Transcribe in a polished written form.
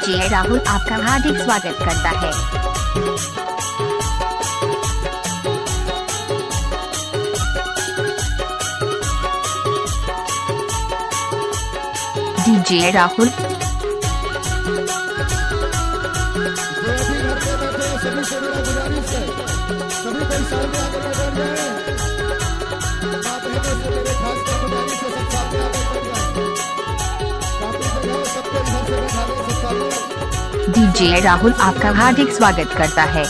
DJ Rahul आपका हार्दिक स्वागत करता है। डीजे राहुल सभी से मेरा गुजारिश है, सभी कोई सामने आकर बैठ जाए। बात है से मेरे खास का गुजारिश है, सब सामने आकर बैठ जाए। काफी जगह सबको इधर से बैठा दे, सब सामने। डीजे राहुल आपका हार्दिक स्वागत करता है।